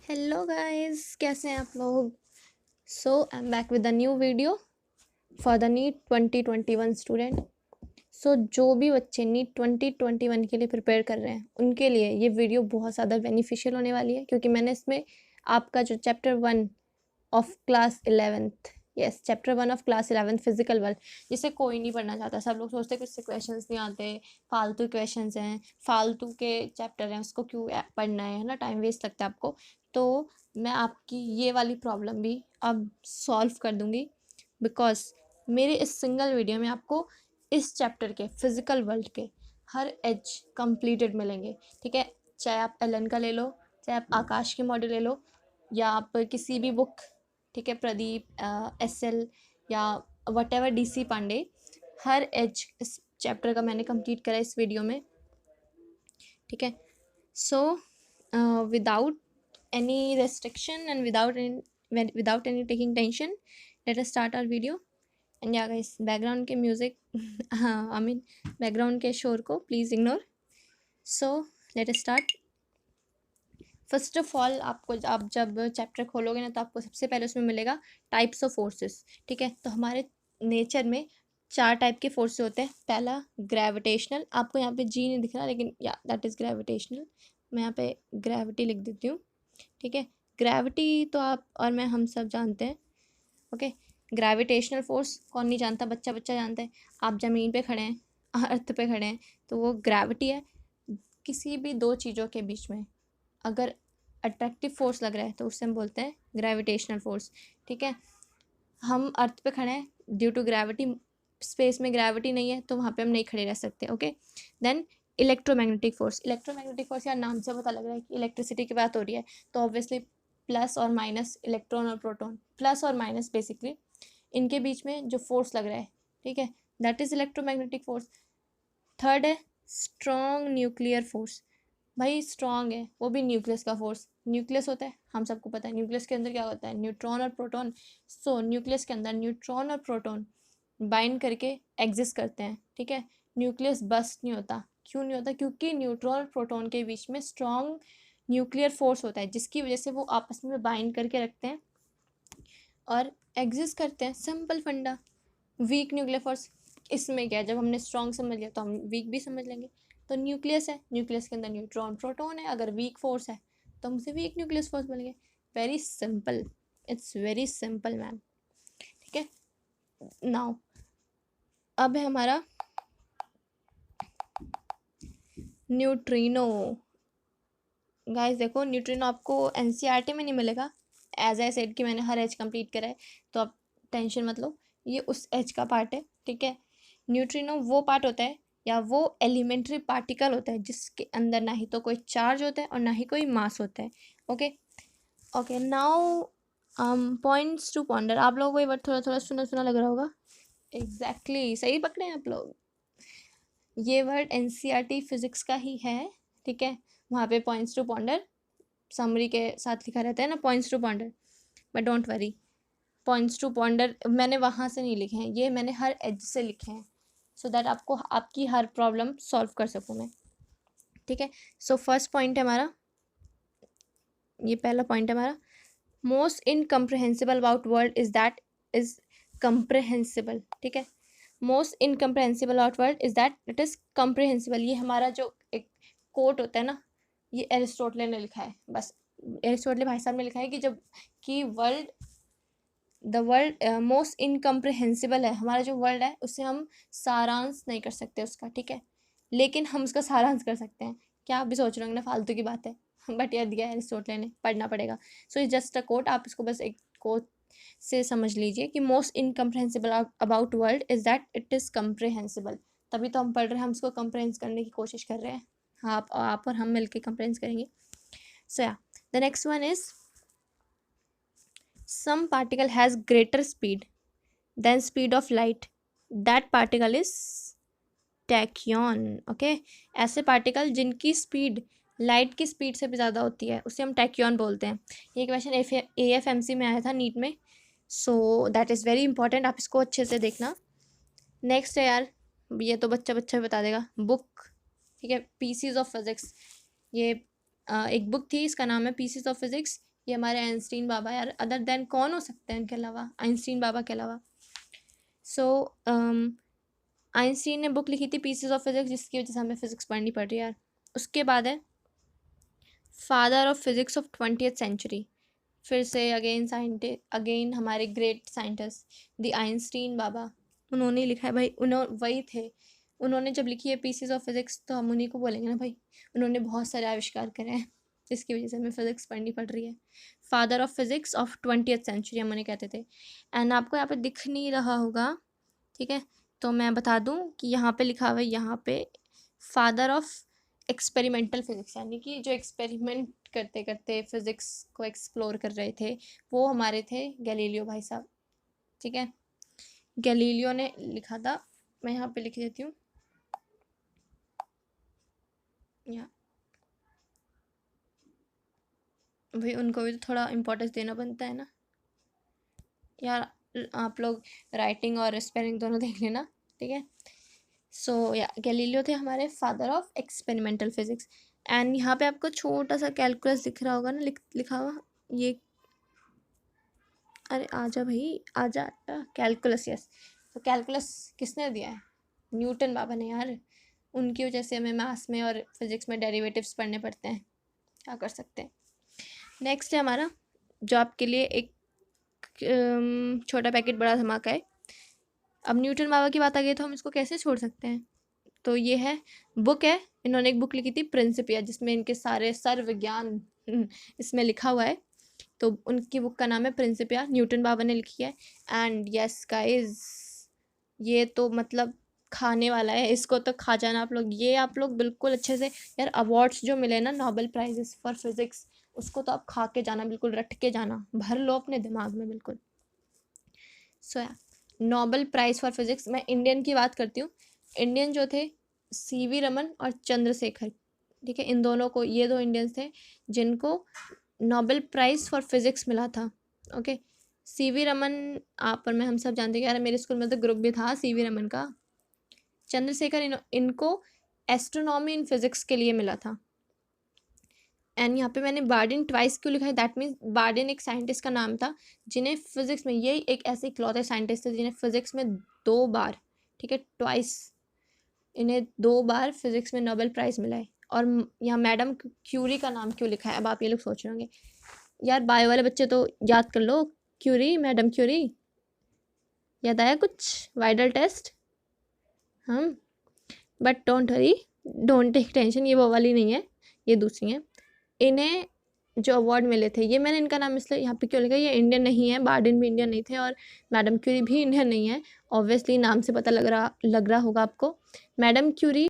Hello guys, कैसे हैं आप लोग। I am back with a new video for the NEET 2021 student. जो भी बच्चे नीट 2021 के लिए प्रिपेयर कर रहे हैं उनके लिए ये वीडियो बहुत ज़्यादा बेनिफिशियल होने वाली है, क्योंकि मैंने इसमें आपका जो chapter 1 of class 11th, yes chapter 1 of class 11th physical world, जिसे कोई नहीं पढ़ना चाहता। सब लोग सोचते हैं कि इससे क्वेश्चंस नहीं आते, फालतू क्वेश्चंस हैं, फालतू के चैप्टर हैं, उसको क्यों पढ़ना है ना, टाइम वेस्ट लगता है आपको। तो मैं आपकी ये वाली प्रॉब्लम भी अब सॉल्व कर दूंगी, बिकॉज मेरे इस सिंगल वीडियो में आपको इस चैप्टर के फिजिकल वर्ल्ड के हर एज कंप्लीटेड मिलेंगे। ठीक है, चाहे आप एलन का ले लो, चाहे आप आकाश के मॉडल ले लो, या आप किसी भी बुक, ठीक है, प्रदीप SL या वट एवर DC पांडे, हर एज इस चैप्टर का मैंने कंप्लीट करा इस वीडियो में। ठीक है, so without any restriction and without any taking tension, let us start our video. And yeah guys, background के music I mean background के शोर को please ignore. So let us start. First of all आपको, आप जब chapter खोलोगे ना, तो आपको सबसे पहले उसमें मिलेगा टाइप्स ऑफ फोर्सेस। ठीक है, तो हमारे नेचर में 4 टाइप के फोर्सेस होते हैं। पहला ग्रेविटेशनल, आपको यहाँ पे जी नहीं दिख रहा, लेकिन या दैट इज़ ग्रेविटेशनल। मैं यहाँ पे ग्रेविटी लिख देती हूँ। ठीक है, ग्रेविटी तो आप और मैं हम सब जानते हैं। ओके, ग्रेविटेशनल फोर्स कौन नहीं जानता, बच्चा बच्चा जानता है। आप ज़मीन पे खड़े हैं, अर्थ पे खड़े हैं, तो वो ग्रेविटी है। किसी भी दो चीज़ों के बीच में अगर अट्रैक्टिव फोर्स लग रहा है तो उससे हम बोलते हैं ग्रेविटेशनल फोर्स। ठीक है, हम अर्थ पे खड़े हैं, ड्यू टू ग्रेविटी, स्पेस में ग्रेविटी नहीं है तो वहाँ पे हम नहीं खड़े रह सकते। Okay, then electromagnetic force. Electromagnetic force यार नाम से पता लग रहा है कि इलेक्ट्रिसिटी की बात हो रही है, तो ऑब्वियसली प्लस और माइनस, इलेक्ट्रॉन और प्रोटॉन, प्लस और माइनस बेसिकली, इनके बीच में जो फोर्स लग रहा है, ठीक है, that is electromagnetic force. Third है स्ट्रॉन्ग न्यूक्लियर फोर्स। भाई स्ट्रॉन्ग है, वो भी न्यूक्लियस का फोर्स। न्यूक्लियस होता है, हम सबको पता है न्यूक्लियस के अंदर क्या होता है, न्यूट्रॉन और प्रोटॉन। सो न्यूक्लियस के अंदर न्यूट्रॉन और प्रोटॉन बाइंड करके एग्जिस्ट करते हैं। ठीक है, न्यूक्लियस बस्ट नहीं होता। क्यों नहीं होता? क्योंकि न्यूट्रॉन और प्रोटॉन के बीच में स्ट्रॉन्ग न्यूक्लियर फोर्स होता है, जिसकी वजह से वो आपस में बाइंड करके रखते हैं और एग्जिस्ट करते हैं। सिंपल फंडा। वीक न्यूक्लियर फोर्स, इसमें क्या है, जब हमने स्ट्रॉन्ग समझ लिया तो हम वीक भी समझ लेंगे। तो न्यूक्लियस है, न्यूक्लियस के अंदर न्यूट्रॉन प्रोटॉन है, अगर वीक फोर्स है तो हम उसे वीक न्यूक्लियस फोर्स बोलेंगे। Very simple, it's very simple ma'am. ठीक है, नाउ अब है हमारा न्यूट्रिनो। गाइस देखो, न्यूट्रिनो आपको NCERT में नहीं मिलेगा। एज आई सेड कि मैंने हर एज कंप्लीट करा है, तो आप टेंशन मत लो, ये उस एज का पार्ट है। ठीक है, न्यूट्रिनो वो पार्ट होता है या वो एलिमेंट्री पार्टिकल होता है जिसके अंदर ना ही तो कोई चार्ज होता है और ना ही कोई मास होता है। Okay okay, now points to ponder. आप लोगों को ये वर्ड थोड़ा थोड़ा सुना सुना लग रहा होगा। एग्जैक्टली सही पकड़े हैं आप लोग। ये वर्ड NCERT फिजिक्स का ही है। ठीक है, वहाँ पे पॉइंट्स टू पॉन्डर समरी के साथ लिखा रहता है ना, points to ponder. But don't worry, points to ponder मैंने वहाँ से नहीं लिखे हैं, ये मैंने हर एज से लिखे हैं, सो दैट आपको आपकी हर प्रॉब्लम सॉल्व कर सकूँ मैं। ठीक है, सो फर्स्ट पॉइंट है हमारा, ये पहला पॉइंट है हमारा, most incomprehensible about world is that is comprehensible. ठीक है, most incomprehensible about world is that it is comprehensible. ये हमारा जो एक कोट होता है ना, ये एरिस्टोटल ने लिखा है। बस एरिस्टोटल भाई साहब ने लिखा है कि जब कि द वर्ल्ड मोस्ट इनकम्प्रहेंसिबल है, हमारा जो वर्ल्ड है उसे हम सारांश नहीं कर सकते उसका। ठीक है, लेकिन हम उसका सारांश कर सकते हैं। क्या आप भी सोच रहे होंगे ना, फालतू की बात है, बट यह दिया है एरिस्टोटल ने, पढ़ना पड़ेगा। So it's just a quote, आप इसको बस एक कोट से समझ लीजिए कि most incomprehensible about world is that it is comprehensible. तभी तो हम पढ़ रहे हैं, हम उसको कम्प्रहेंस करने की कोशिश कर रहे हैं। हाँ, आप और हम मिलकर कम्प्रहेंस करेंगे। सो या the next one is some particle has greater speed than speed of light, that particle is tachyon. Okay, ऐसे पार्टिकल जिनकी स्पीड लाइट की स्पीड से भी ज़्यादा होती है उसे हम टैक्योन बोलते हैं। ये क्वेश्चन AFMC में आया था नीट में, so that is very important, आप इसको अच्छे से देखना। नेक्स्ट है यार, ये तो बच्चा बच्चा बता देगा, बुक। ठीक है, पीसीज ऑफ फिजिक्स, ये एक बुक थी, इसका नाम है पीसीज ऑफ फिजिक्स। ये हमारे आइंस्टीन बाबा यार, अदर देन कौन हो सकते हैं इनके अलावा, आइंस्टीन बाबा के अलावा। सो आइंस्टीन ने बुक लिखी थी पीसेस ऑफ फिजिक्स, जिसकी वजह से हमें फिजिक्स पढ़नी पड़ रही है यार। उसके बाद है father of physics of 20th century, फिर से अगेन हमारे ग्रेट साइंटिस्ट द आइंस्टीन बाबा, उन्होंने लिखा है भाई, वही थे। उन्होंने जब लिखी है पीसेस ऑफ फिजिक्स तो हम उन्हीं को बोलेंगे ना भाई, उन्होंने बहुत सारे आविष्कार करे हैं जिसकी वजह से हमें फिजिक्स पढ़नी पड़ रही है। Father of physics of 20th century हम उन्हें कहते थे। एंड आपको यहाँ पे दिख नहीं रहा होगा, ठीक है, तो मैं बता दूं कि यहाँ पे लिखा हुआ है, यहाँ पे फादर ऑफ एक्सपेरिमेंटल फिजिक्स, यानी कि जो एक्सपेरिमेंट करते करते फिजिक्स को एक्सप्लोर कर रहे थे वो हमारे थे गैलीलियो भाई साहब, ठीक है। गैलीलियो ने लिखा था, मैं यहाँ पे लिख देती हूँ, यहाँ भाई उनको भी तो थोड़ा इम्पोर्टेंस देना बनता है ना यार, आप लोग राइटिंग और स्पेलिंग दोनों देख लेना, ठीक है। सो या गैलीलियो थे हमारे father of experimental physics. And यहाँ पे आपको छोटा सा कैलकुलस दिख रहा होगा ना, लिखा हुआ ये, अरे आजा भाई आजा, कैलकुलस, यस। तो कैलकुलस किसने दिया है? न्यूटन बाबा ने यार, उनकी वजह से हमें मैथ्स में और फिजिक्स में डेरिवेटिव्स पढ़ने पड़ते हैं, क्या कर सकते हैं। नेक्स्ट है हमारा, जो आपके लिए एक छोटा पैकेट बड़ा धमाका है। अब न्यूटन बाबा की बात आ गई तो हम इसको कैसे छोड़ सकते हैं। तो ये है बुक है, इन्होंने एक बुक लिखी थी प्रिंसिपिया, जिसमें इनके सारे सर्व ज्ञान इसमें लिखा हुआ है। तो उनकी बुक का नाम है प्रिंसिपिया, न्यूटन बाबा ने लिखी है। एंड यस गाइस, ये तो मतलब खाने वाला है, इसको तो खा जाना आप लोग, ये आप लोग बिल्कुल अच्छे से यार, अवार्ड्स जो मिले ना नोबेल प्राइजेस फॉर फिजिक्स, उसको तो आप खा के जाना, बिल्कुल रट के जाना, भर लो अपने दिमाग में बिल्कुल। सो या नोबेल प्राइज़ फॉर फिजिक्स, मैं इंडियन की बात करती हूँ। इंडियन जो थे सीवी रमन और चंद्रशेखर, ठीक है, इन दोनों को, ये दो इंडियंस थे जिनको नोबेल प्राइज़ फॉर फिजिक्स मिला था। ओके, सीवी रमन आप और मैं हम सब जानते हैं कि यार मेरे स्कूल में तो ग्रुप भी था सीवी रमन का। चंद्रशेखर इनको एस्ट्रोनॉमी इन फिजिक्स के लिए मिला था। एंड यहाँ पे मैंने बार्डिन ट्वाइस क्यों लिखा है, दैट मीन्स बार्डिन एक साइंटिस्ट का नाम था जिन्हें फिजिक्स में, यही एक ऐसे इकलौते साइंटिस्ट थे जिन्हें फिजिक्स में 2 बार, ठीक है, ट्वाइस, इन्हें 2 बार फिजिक्स में नोबेल प्राइज़ मिला है। और यहाँ मैडम क्यूरी का नाम क्यों लिखा है, अब आप ये लोग सोच रहे होंगे यार बायो वाले बच्चे तो याद कर लो, क्यूरी, मैडम क्यूरी, याद आया कुछ, वाइडल टेस्ट, हम, but don't worry, don't take tension, ये वो वाली नहीं है, ये दूसरी है। इन्हें जो अवार्ड मिले थे, ये मैंने इनका नाम इसलिए यहाँ पे क्यों लिखा, ये इंडियन नहीं है, बार्डिन भी इंडियन नहीं थे और मैडम क्यूरी भी इंडियन नहीं है, ऑब्वियसली नाम से पता लग रहा होगा आपको। Madam Curie